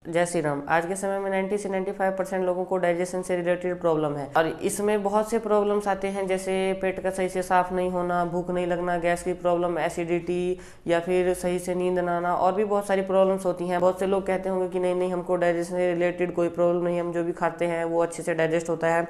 जय श्री राम। आज के समय में 90 से 95% लोगों को डाइजेशन से रिलेटेड प्रॉब्लम है और इसमें बहुत से प्रॉब्लम्स आते हैं, जैसे पेट का सही से साफ नहीं होना, भूख नहीं लगना, गैस की प्रॉब्लम, एसिडिटी, या फिर सही से नींद ना आना, और भी बहुत सारी प्रॉब्लम्स होती हैं। बहुत से लोग कहते होंगे कि नहीं नहीं, हमको डाइजेशन से रिलेटेड कोई प्रॉब्लम नहीं, हम जो भी खाते हैं वो अच्छे से डाइजेस्ट होता है।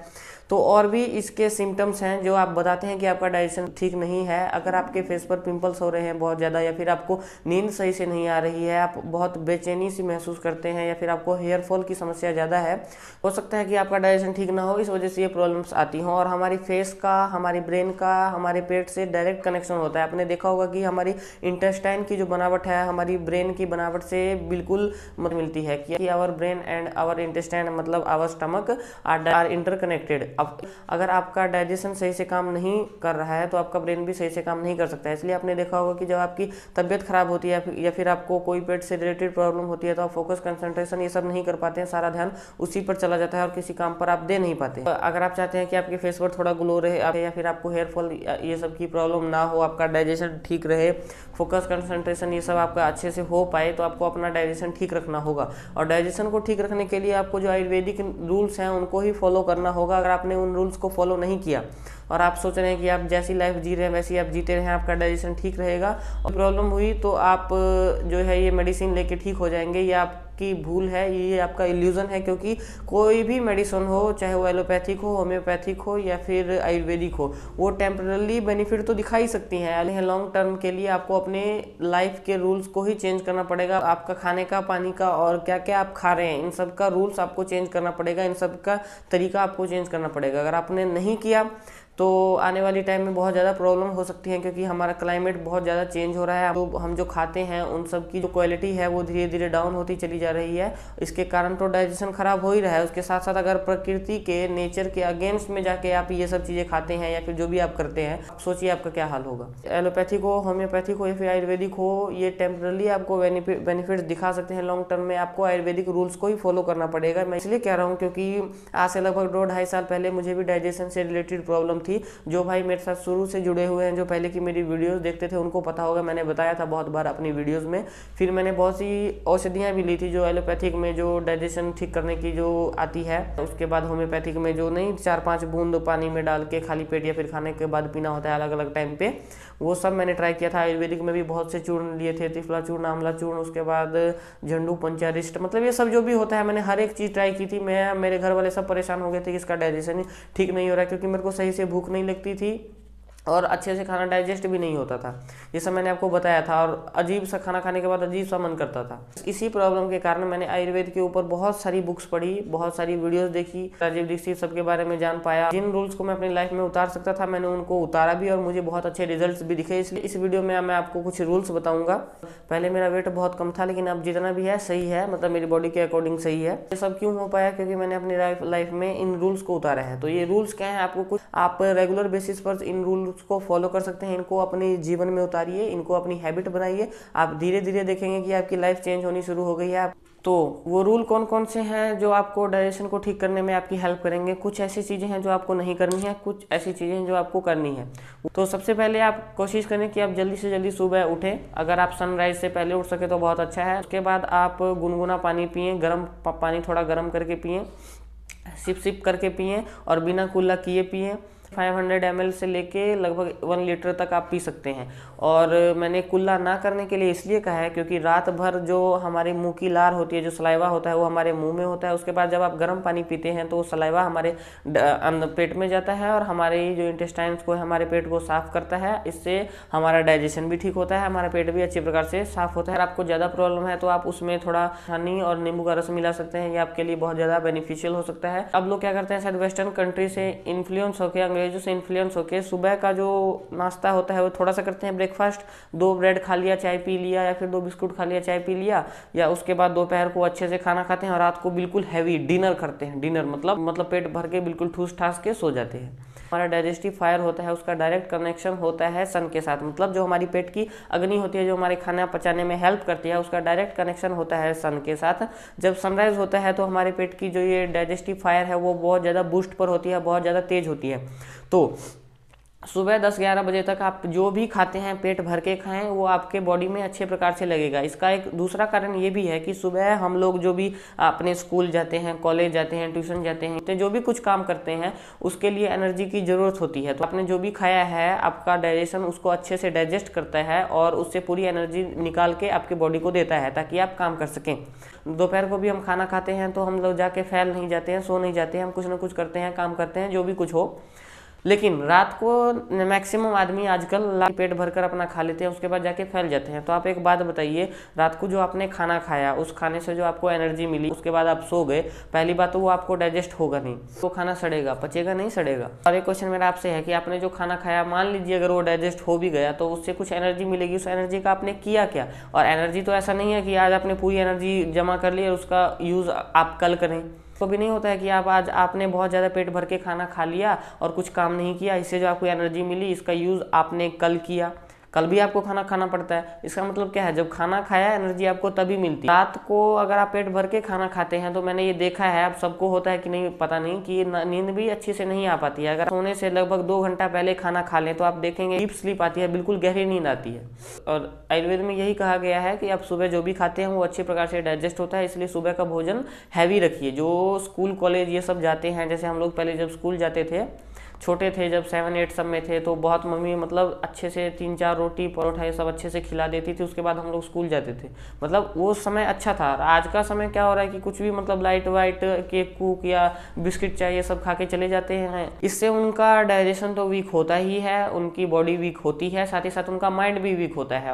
तो और भी इसके सिम्टम्स हैं जो आप बताते हैं कि आपका डाइजेशन ठीक नहीं है। अगर आपके फेस पर पिंपल्स हो रहे हैं बहुत ज़्यादा, या फिर आपको नींद सही से नहीं आ रही है, आप बहुत बेचैनी सी महसूस करते हैं, या फिर आपको हेयर फॉल की समस्या ज़्यादा है, हो सकता है कि आपका डाइजेशन ठीक ना हो, इस वजह से ये प्रॉब्लम्स आती हों। और हमारी फेस का, हमारी ब्रेन का, हमारे पेट से डायरेक्ट कनेक्शन होता है। आपने देखा होगा कि हमारी इंटेस्टाइन की जो बनावट है हमारी ब्रेन की बनावट से बिल्कुल मिलती है कि our brain and our intestine, मतलब आवर स्टमक आर इंटरकनेक्टेड। अब अगर आपका डाइजेशन सही से काम नहीं कर रहा है तो आपका ब्रेन भी सही से काम नहीं कर सकता है। इसलिए आपने देखा होगा कि जब आपकी तबीयत खराब होती है या फिर आपको कोई पेट से रिलेटेड प्रॉब्लम होती है तो आप फोकस, कंसंट्रेशन ये सब नहीं कर पाते हैं, सारा ध्यान उसी पर चला जाता है और किसी काम पर आप दे नहीं पाते। अगर आप चाहते हैं कि आपके फेस पर थोड़ा ग्लो रहे या फिर आपको हेयर फॉल ये सब की प्रॉब्लम ना हो, आपका डाइजेशन ठीक रहे, फोकस, कंसंट्रेशन ये सब आपका अच्छे से हो पाए, तो आपको अपना डाइजेशन ठीक रखना होगा। और डाइजेशन को ठीक रखने के लिए आपको जो आयुर्वेदिक रूल्स हैं उनको ही फॉलो करना होगा। अगर आपने उन रूल्स को फॉलो नहीं किया और आप सोच रहे हैं कि आप जैसी लाइफ जी रहे हैं वैसी आप जीते रहें, आपका डाइजेशन ठीक रहेगा, और प्रॉब्लम हुई तो आप जो है ये मेडिसिन लेके ठीक हो जाएंगे, ये आपकी भूल है, ये आपका इल्यूजन है। क्योंकि कोई भी मेडिसिन हो, चाहे वो एलोपैथिक हो, होम्योपैथिक हो या फिर आयुर्वेदिक हो, वो टेम्परली बेनिफिट तो दिखा ही सकती हैं। लॉन्ग टर्म के लिए आपको अपने लाइफ के रूल्स को ही चेंज करना पड़ेगा। आपका खाने का, पानी का और क्या क्या आप खा रहे हैं, इन सब का रूल्स आपको चेंज करना पड़ेगा, इन सब का तरीका आपको चेंज करना पड़ेगा। अगर आपने नहीं किया तो आने वाली टाइम में बहुत ज़्यादा प्रॉब्लम हो सकती है, क्योंकि हमारा क्लाइमेट बहुत ज़्यादा चेंज हो रहा है। तो हम जो खाते हैं उन सब की जो क्वालिटी है वो धीरे धीरे डाउन होती चली जा रही है। इसके कारण तो डाइजेशन खराब हो ही रहा है। उसके साथ साथ अगर प्रकृति के, नेचर के अगेंस्ट में जाके आप ये सब चीज़ें खाते हैं या फिर जो भी आप करते हैं, सोचिए आपका क्या हाल होगा। एलोपैथिक हो, होम्योपैथिक हो या फिर आयुर्वेदिक हो, ये टेम्परली आपको बेनिफिट दिखा सकते हैं। लॉन्ग टर्म में आपको आयुर्वेदिक रूल्स को ही फॉलो करना पड़ेगा। मैं इसलिए कह रहा हूँ क्योंकि आज से लगभग 2-2.5 साल पहले मुझे भी डाइजेशन से रिलेटेड प्रॉब्लम थी। जो भाई मेरे साथ शुरू से जुड़े हुए हैं, जो पहले की मेरी वीडियोस देखते थे, उनको पता होगा, मैंने बताया था बहुत बार अपनी वीडियोस में। फिर मैंने बहुत सी औषधियाँ भी ली थी जो एलोपैथिक में जो डाइजेशन ठीक करने की जो आती है। उसके बाद होम्योपैथिक में जो नहीं 4-5 बूंद पानी में डाल के खाली पेट या फिर खाने के बाद पीना होता है अलग अलग टाइम पे, वो सब मैंने ट्राई किया था। आयुर्वेदिक में भी बहुत से चूर्ण लिए थे, त्रिफला चूर्ण, आंवला चूर्ण, उसके बाद झंडू पंचारिष्ट, मतलब ये सब जो भी होता है मैंने हर एक चीज़ ट्राई की थी। मेरे घर वाले सब परेशान हो गए थे कि इसका डाइजेशन ठीक नहीं हो रहा है, क्योंकि मेरे को सही से भूख नहीं लगती थी और अच्छे से खाना डाइजेस्ट भी नहीं होता था। ये सब मैंने आपको बताया था, और अजीब सा खाना खाने के बाद अजीब सा मन करता था। इसी प्रॉब्लम के कारण मैंने आयुर्वेद के ऊपर बहुत सारी बुक्स पढ़ी, बहुत सारी वीडियोस देखी, राजीव दीक्षित सबके बारे में जान पाया। जिन रूल्स को मैं अपनी लाइफ में उतार सकता था मैंने उनको उतारा भी, और मुझे बहुत अच्छे रिजल्ट्स भी दिखे। इसलिए इस वीडियो में मैं आपको कुछ रूल्स बताऊंगा। पहले मेरा वेट बहुत कम था, लेकिन अब जितना भी है सही है, मतलब मेरी बॉडी के अकॉर्डिंग सही है। ये सब क्यों हो पाया? क्योंकि मैंने अपनी लाइफ में इन रूल्स को उतारा है। तो ये रूल्स क्या है, आपको कुछ आप रेगुलर बेसिस पर इन रूल्स को फॉलो कर सकते हैं। इनको अपने जीवन में उतारिए, इनको अपनी हैबिट बनाइए। आप धीरे धीरे देखेंगे कि आपकी लाइफ चेंज होनी शुरू हो गई है। तो वो रूल कौन कौन से हैं जो आपको डाइजेशन को ठीक करने में आपकी हेल्प करेंगे? कुछ ऐसी चीज़ें हैं जो आपको नहीं करनी है, कुछ ऐसी चीज़ें हैं जो आपको करनी है। तो सबसे पहले आप कोशिश करें कि आप जल्दी से जल्दी सुबह उठें। अगर आप सनराइज से पहले उठ सके तो बहुत अच्छा है। उसके बाद आप गुनगुना पानी पिएं, गर्म पानी थोड़ा गर्म करके पिएं, सिप सिप करके पिएं और बिना कुल्ला किए पिएं। 500 ml से लेके लगभग 1 लीटर तक आप पी सकते हैं। और मैंने कुल्ला ना करने के लिए इसलिए कहा है क्योंकि रात भर जो हमारे मुंह की लार होती है, जो सलाइवा होता है, वो हमारे मुंह में होता है। उसके बाद जब आप गर्म पानी पीते हैं तो वो सलाइवा हमारे पेट में जाता है और हमारे जो इंटेस्टाइन्स को, हमारे पेट को साफ करता है। इससे हमारा डाइजेशन भी ठीक होता है, हमारा पेट भी अच्छी प्रकार से साफ होता है। अगर आपको ज़्यादा प्रॉब्लम है तो आप उसमें थोड़ा हनी और नींबू का रस मिला सकते हैं, ये आपके लिए बहुत ज़्यादा बेनिफिशियल हो सकता है। अब लोग क्या करते हैं, शायद वेस्टर्न कंट्री से इन्फ्लुएंस होकर, अंग्रेजों से इन्फ्लुएंस होकर सुबह का जो नाश्ता होता है वो थोड़ा सा करते हैं ब्रेकफास्ट। 2 ब्रेड खा लिया, चाय पी लिया, या फिर 2 बिस्कुट खा लिया, चाय पी लिया, या उसके बाद दोपहर को अच्छे से खाना खाते हैं और रात को बिल्कुल हैवी डिनर करते हैं। डिनर मतलब पेट भर के बिल्कुल ठूस ठास के सो जाते हैं। हमारा डाइजेस्टिव फायर होता है, उसका डायरेक्ट कनेक्शन होता है सन के साथ। मतलब जो हमारी पेट की अग्नि होती है, जो हमारे खाना पचाने में हेल्प करती है, उसका डायरेक्ट कनेक्शन होता है सन के साथ। जब सनराइज होता है तो हमारे पेट की जो ये डाइजेस्टिव फायर है वो बहुत ज़्यादा बूस्ट पर होती है, बहुत ज़्यादा तेज होती है। तो सुबह 10-11 बजे तक आप जो भी खाते हैं पेट भर के खाएं, वो आपके बॉडी में अच्छे प्रकार से लगेगा। इसका एक दूसरा कारण ये भी है कि सुबह हम लोग जो भी अपने स्कूल जाते हैं, कॉलेज जाते हैं, ट्यूशन जाते हैं, तो जो भी कुछ काम करते हैं उसके लिए एनर्जी की ज़रूरत होती है। तो आपने जो भी खाया है आपका डाइजेशन उसको अच्छे से डाइजेस्ट करता है और उससे पूरी एनर्जी निकाल के आपके बॉडी को देता है ताकि आप काम कर सकें। दोपहर को भी हम खाना खाते हैं तो हम लोग जाके फैल नहीं जाते हैं, सो नहीं जाते हैं, हम कुछ ना कुछ करते हैं, काम करते हैं, जो भी कुछ हो। लेकिन रात को मैक्सिमम आदमी आजकल पेट भरकर अपना खा लेते हैं, उसके बाद जाके फैल जाते हैं। तो आप एक बात बताइए, रात को जो आपने खाना खाया उस खाने से जो आपको एनर्जी मिली, उसके बाद आप सो गए, पहली बात तो वो आपको डाइजेस्ट होगा नहीं, वो खाना सड़ेगा, पचेगा नहीं, सड़ेगा। और एक क्वेश्चन मेरा आपसे है कि आपने जो खाना खाया, मान लीजिए अगर वो डाइजेस्ट हो भी गया तो उससे कुछ एनर्जी मिलेगी, उस एनर्जी का आपने किया क्या? और एनर्जी तो ऐसा नहीं है कि आज आपने पूरी एनर्जी जमा कर ली और उसका यूज़ आप कल करें। तो भी नहीं होता है कि आज आपने बहुत ज़्यादा पेट भर के खाना खा लिया और कुछ काम नहीं किया, इससे जो आपको एनर्जी मिली इसका यूज़ आपने कल किया, कल भी आपको खाना खाना पड़ता है। इसका मतलब क्या है, जब खाना खाया एनर्जी आपको तभी मिलती है। रात को अगर आप पेट भर के खाना खाते हैं तो मैंने ये देखा है, आप सबको होता है कि नहीं पता नहीं, कि नींद भी अच्छे से नहीं आ पाती है। अगर सोने से लगभग 2 घंटा पहले खाना खा लें तो आप देखेंगे डीप स्लीप आती है, बिल्कुल गहरी नींद आती है। और आयुर्वेद में यही कहा गया है कि आप सुबह जो भी खाते हैं वो अच्छे प्रकार से डाइजेस्ट होता है, इसलिए सुबह का भोजन हैवी रखिए। जो स्कूल कॉलेज ये सब जाते हैं, जैसे हम लोग पहले जब स्कूल जाते थे, छोटे थे, जब 7-8 सब में थे, तो बहुत मम्मी मतलब अच्छे से 3-4 रोटी परोठा ये सब अच्छे से खिला देती थी, उसके बाद हम लोग स्कूल जाते थे। मतलब वो समय अच्छा था। आज का समय क्या हो रहा है कि कुछ भी मतलब लाइट वाइट केक कूक या बिस्किट चाय ये सब खा के चले जाते हैं। इससे उनका डाइजेशन तो वीक होता ही है, उनकी बॉडी वीक होती है, साथ ही साथ उनका माइंड भी वीक होता है।